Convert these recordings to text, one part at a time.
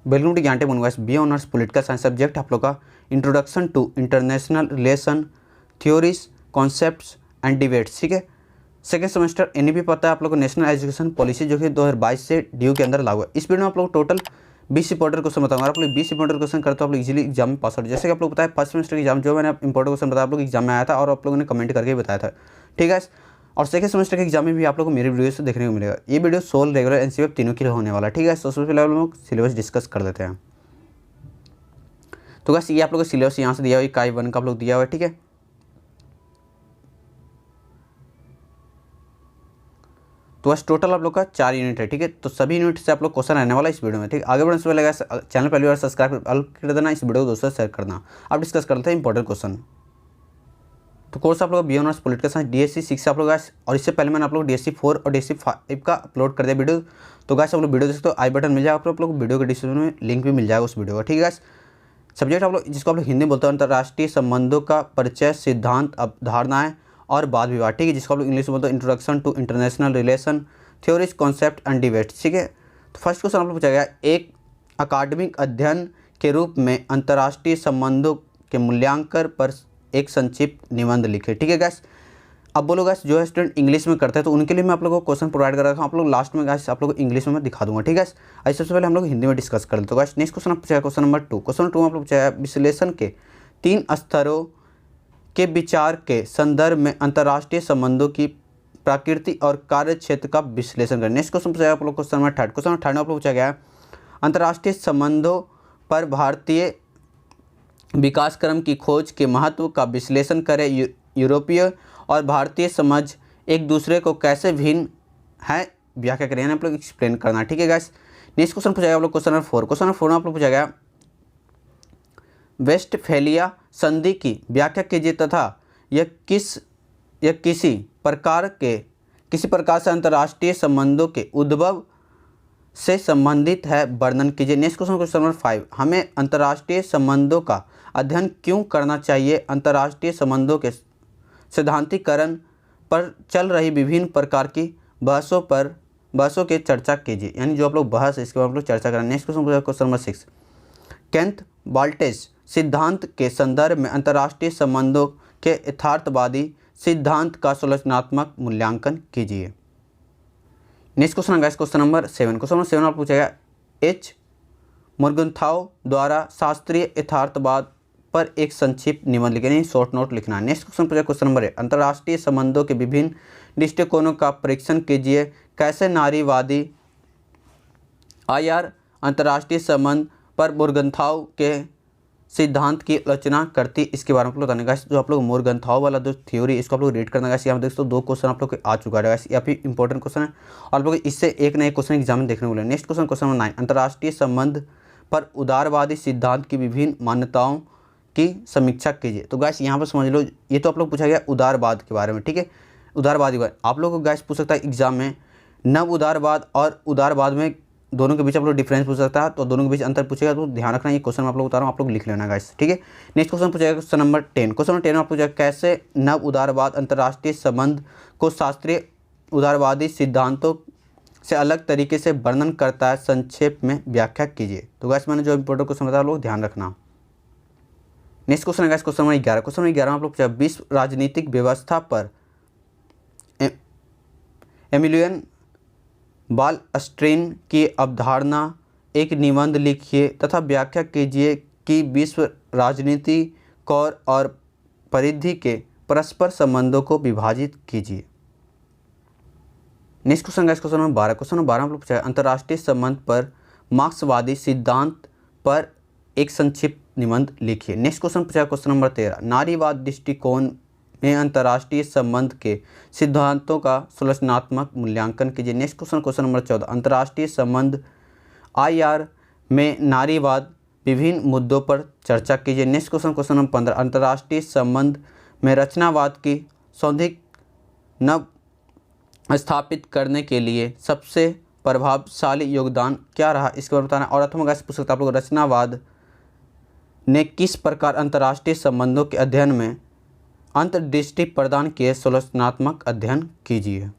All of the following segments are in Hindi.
Welcome to Gyan guys. B honours political science subject आप लोग का introduction to international relation, theories, concepts and debates. ठीक है, सेकेंड सेमेस्टर एनईपी पता है आप लोग को नेशनल एजुकेशन पॉलिसी जो कि 2022 से ड्यू के अंदर लागू है। इस वीडियो में आप लोग टोटल 20 इंपॉर्टेंट क्वेश्चन बताऊंगा। आप लोग 20 इंपॉर्टेंट क्वेश्चन करते हो आप लोग इजीली एग्जाम में पास आउट। जैसे कि आप लोग बताया फर्स्ट सेमेस्टर एग्जाम जो मैंने इंपॉर्टेंट क्वेश्चन बताया आप लोग एग्जाम में आया था और आप लोगों ने कमेंट करके बताया था। ठीक है, और सेकंड सेमेस्टर के एग्जाम में भी आप लोग को मेरे वीडियो से देखने को मिलेगा। ये वीडियो सोल, रेगुलर, एनसीईआरटी तीनों के लिए होने वाला है। ठीक है, तो सबसे पहले हम लोग सिलेबस डिस्कस कर लेते हैं। तो बस ये आप लोग का सिलेबस यहाँ से दिया हुआ है, काई 1 का आप लोग दिया हुआ है। ठीक है, तो बस टोटल आप लोग का 4 यूनिट है। ठीक है, तो सभी यूनिट से आप लोग क्वेश्चन रहने वाला है इस वीडियो में। ठीक है, आगे बढ़ने से पहले चैनल पहली बार सब्सक्राइब कर देना, इस वीडियो को दोस्तों शेयर करना। अब डिस्कस करते हैं इंपॉर्टेंट क्वेश्चन। तो कोर्स आप लोग B honours political science DSC 6 आप लोग गाइस, और इससे पहले मैंने आप लोग DSC 4 और DSC 5 का अपलोड कर दिया वीडियो। तो गाइस आप लोग वीडियो देख सकते हो, आई बटन मिल जाएगा आप लोग वीडियो के डिस्क्रिप्शन में, लिंक भी मिल जाएगा उस वीडियो का। ठीक है गाइस, सब्जेक्ट आप लोग जिसको आप लोग हिंदी में बोलते हैं अंतर्राष्ट्रीय संबंधों का परिचय, सिद्धांत, अवधारणाएं और वाद विवाद। ठीक है, जिसको आप लोग इंग्लिश में बोलते हैं introduction to international relation, theories, concept and debates. ठीक है, तो फर्स्ट क्वेश्चन आप लोग पूछा गया, एक अकादमिक अध्ययन के रूप में अंतर्राष्ट्रीय संबंधों के मूल्यांकन पर एक संक्षिप्त निबंध लिखे। ठीक है गैस, अब बोलो गैस जो स्टूडेंट इंग्लिश में करते हैं तो उनके लिए मैं आप लोगों को क्वेश्चन प्रोवाइड कर रखा हूँ। आप लोग लास्ट में गैस आप लोग को इंग्लिश में मैं दिखा दूंगा। ठीक है, ऐसे सबसे पहले हम लोग हिंदी में डिस्कस कर लेते हैं। तो गैस नेक्स्ट क्वेश्चन पूछा क्वेश्चन नंबर 2। क्वेश्चन 2 में आप लोग पूछा विश्लेषण के 3 स्तरों के विचार के संदर्भ में अंतर्राष्ट्रीय संबंधों की प्रकृति और कार्य क्षेत्र का विश्लेषण करें। नेक्स्ट क्वेश्चन पूछा आप लोग क्वेश्चन नंबर 3। क्वेश्चन नंबर 3 में आप लोग पूछा गया अंतर्राष्ट्रीय संबंधों पर भारतीय विकास क्रम की खोज के महत्व का विश्लेषण करें। यूरोपीय और भारतीय समझ एक दूसरे को कैसे भिन्न है, व्याख्या करें, यानी आप लोग एक्सप्लेन करना। ठीक है गाइस, नेक्स्ट क्वेश्चन पूछा गया आप लोग क्वेश्चन नंबर 4। क्वेश्चन नंबर 4 में आप लोग पूछा गया वेस्टफैलिया संधि की व्याख्या कीजिए तथा यह किसी प्रकार से अंतर्राष्ट्रीय संबंधों के उद्भव से संबंधित है, वर्णन कीजिए। नेक्स्ट क्वेश्चन नंबर 5, हमें अंतर्राष्ट्रीय संबंधों का अध्ययन क्यों करना चाहिए। अंतर्राष्ट्रीय संबंधों के सैद्धांतिकरण पर चल रही विभिन्न प्रकार की बहसों के चर्चा कीजिए, यानी जो आप लोग बहस इसके बारे में आप लोग चर्चा करें। नेक्स्ट क्वेश्चन नंबर 6, केंट बाल्टेज सिद्धांत के संदर्भ में अंतर्राष्ट्रीय संबंधों के यथार्थवादी सिद्धांत का संरचनात्मक मूल्यांकन कीजिए। नेक्स्ट क्वेश्चन है क्वेश्चन नंबर 7। क्वेश्चन नंबर 7 आप पूछा गया H. मुर्गनथाउ द्वारा शास्त्रीय यथार्थवाद पर एक संक्षिप्त निबंध लिखें, यानी शॉर्ट नोट लिखना है। नेक्स्ट क्वेश्चन पूछा क्वेश्चन नंबर 8, अंतर्राष्ट्रीय संबंधों के विभिन्न दृष्टिकोणों का परीक्षण कीजिए, कैसे नारीवादी IR अंतर्राष्ट्रीय संबंध पर मुर्गनथाउ के सिद्धांत की आलोचना करती, इसके बारे में आप लोग बताने का। जो आप लोग मुर्गनथाउ वाला जो थ्योरी इसको आप लोग रीड करना है। यहाँ देख सकते हो 2 क्वेश्चन आप लोग के आ चुका है, या फिर इंपॉर्टेंट क्वेश्चन है और आप लोग इससे एक नए क्वेश्चन एग्जाम में देखने को मिले। नेक्स्ट क्वेश्चन नंबर 9, अंतर्राष्ट्रीय संबंध पर उदारवादी सिद्धांत की विभिन्न मान्यताओं की समीक्षा कीजिए। तो गैस यहाँ पर समझ लो, ये तो आप लोग पूछा गया उदारवाद के बारे में। ठीक है, उदारवादी बारे आप लोग को गैस पूछ सकता है एग्जाम में, नव उदारवाद और उदारवाद में दोनों के बीच आप लोग डिफरेंस पूछ सकता है, तो दोनों के बीच अंतर पूछेगा तो ध्यान रखना। ये क्वेश्चन आप लोग बता रहा हूँ, आप लोग लिख लेना गाइस। ठीक है, नेक्स्ट क्वेश्चन पूछेगा क्वेश्चन नंबर 10। क्वेश्चन नंबर 10 में आप पूछेगा कैसे नव उदारवाद अंतर्राष्ट्रीय संबंध को शास्त्रीय उदारवादी सिद्धांतों से अलग तरीके से वर्णन करता है, संक्षेप में व्याख्या कीजिए। तो गाइस मैंने जो इंपॉर्टेंट क्वेश्चन बताया लोग ध्यान रखना। नेक्स्ट क्वेश्चन है guys question number 11। Question number 11 में आप लोग पूछा विश्व राजनीतिक व्यवस्था पर एमिलियन बालस्ट्रेन की अवधारणा एक निबंध लिखिए तथा व्याख्या कीजिए कि विश्व राजनीति कोर और परिधि के परस्पर संबंधों को विभाजित कीजिए। नेक्स्ट क्वेश्चन है क्वेश्चन नंबर 12। क्वेश्चन नंबर 12 में आप लोग पूछा अंतर्राष्ट्रीय संबंध पर मार्क्सवादी सिद्धांत पर एक संक्षिप्त निबंध लिखिए। नेक्स्ट क्वेश्चन पूछा क्वेश्चन नंबर 13, नारीवाद दृष्टिकोण में अंतर्राष्ट्रीय संबंध के सिद्धांतों का संरचनात्मक मूल्यांकन कीजिए। नेक्स्ट क्वेश्चन नंबर 14, अंतर्राष्ट्रीय संबंध IR में नारीवाद विभिन्न मुद्दों पर चर्चा कीजिए। नेक्स्ट क्वेश्चन नंबर 15, अंतर्राष्ट्रीय संबंध में रचनावाद की सौंधिक नव स्थापित करने के लिए सबसे प्रभावशाली योगदान क्या रहा, इसके बारे में बताना। और अथवा पूछ सकता आप लोग रचनावाद ने किस प्रकार अंतर्राष्ट्रीय संबंधों के अध्ययन में अंतर्दृष्टि प्रदान किए, संरचनात्मक अध्ययन कीजिए।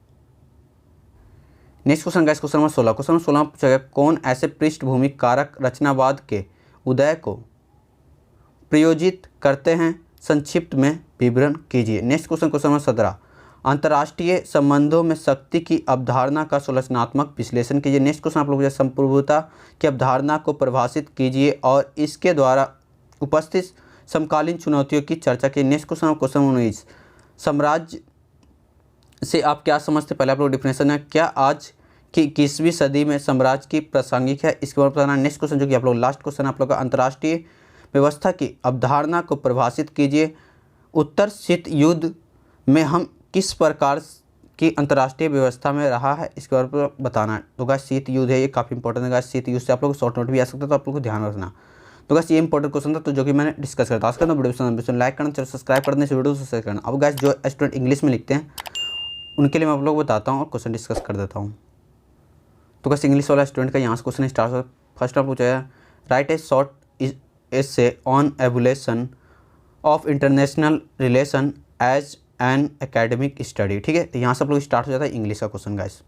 Next question guys, question number 16। Question number 16 पूछा गया, कौन ऐसे पृष्ठभूमि कारक रचनावाद के उदय को प्रयोजित करते हैं, संक्षिप्त में विवरण कीजिए। Next question, question number 17। अंतर्राष्ट्रीय संबंधों में शक्ति की अवधारणा का संरचनात्मक विश्लेषण कीजिए। नेक्स्ट क्वेश्चन आप लोग संप्रभुता की अवधारणा को परिभाषित कीजिए और इसके द्वारा उपस्थित समकालीन चुनौतियों की चर्चा कीजिए। Next question, question 19। साम्राज्य से आप क्या समझते हैं, पहले आप लोग डिफिनेशन है, क्या आज की 21वीं सदी में साम्राज्य की प्रासंगिक है, इसके बारे में बताना। नेक्स्ट क्वेश्चन जो कि आप लोग लास्ट क्वेश्चन आप लोग का, अंतर्राष्ट्रीय व्यवस्था की अवधारणा को परिभाषित कीजिए। उत्तर शीत युद्ध में हम किस प्रकार की अंतर्राष्ट्रीय व्यवस्था में रहा है, इसके बारे में बताना है। तो गाइस शीत युद्ध है, ये काफ़ी इंपॉर्टेंट है गाइस। शीत युद्ध से आप लोग शॉर्ट नोट भी आ सकता है, तो आप लोग को ध्यान रखना। तो गाइस ये इंपॉर्टेंट क्वेश्चन था, तो जो कि मैंने डिस्कस करता। आज का वीडियो लाइक करना, चैनल सब्सक्राइब करने से वीडियो शेयर करना। अब गाइस जो स्टूडेंट इंग्लिश में लिखते हैं उनके लिए मैं आप लोग बताता हूँ और क्वेश्चन डिस्कस कर देता हूँ। तो गाइस इंग्लिश वाला स्टूडेंट का यहाँ से क्वेश्चन स्टार्ट होता है। फर्स्ट आप पूछा है, write a short essay on evolution of international relation as an academic study. ठीक है, तो यहाँ से आप लोग स्टार्ट हो जाता है इंग्लिश का क्वेश्चन गाइस।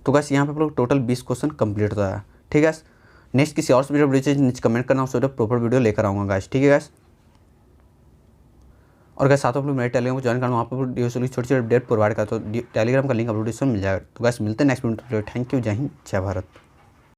तो गाइस यहाँ पे आप लोग टोटल 20 क्वेश्चन कंप्लीट होता है। ठीक है, नेक्स्ट किसी और वीडियो नीचे कमेंट करना, उससे प्रॉपर वीडियो लेकर आऊँगा गाइस। ठीक है गाइस, और गाइस साथ आप लोग मेरे टेलीग्राम को ज्वाइन करना, वहाँ पर वीडियो छोटी छोटी अपडेट प्रोवाइड करता हूँ। तो टेलीग्राम का लिंक अपलोड मिल जाएगा। तो गाइस मिलते हैं नेक्स्ट वीडियो। थैंक यू, जय हिंद, जय भारत।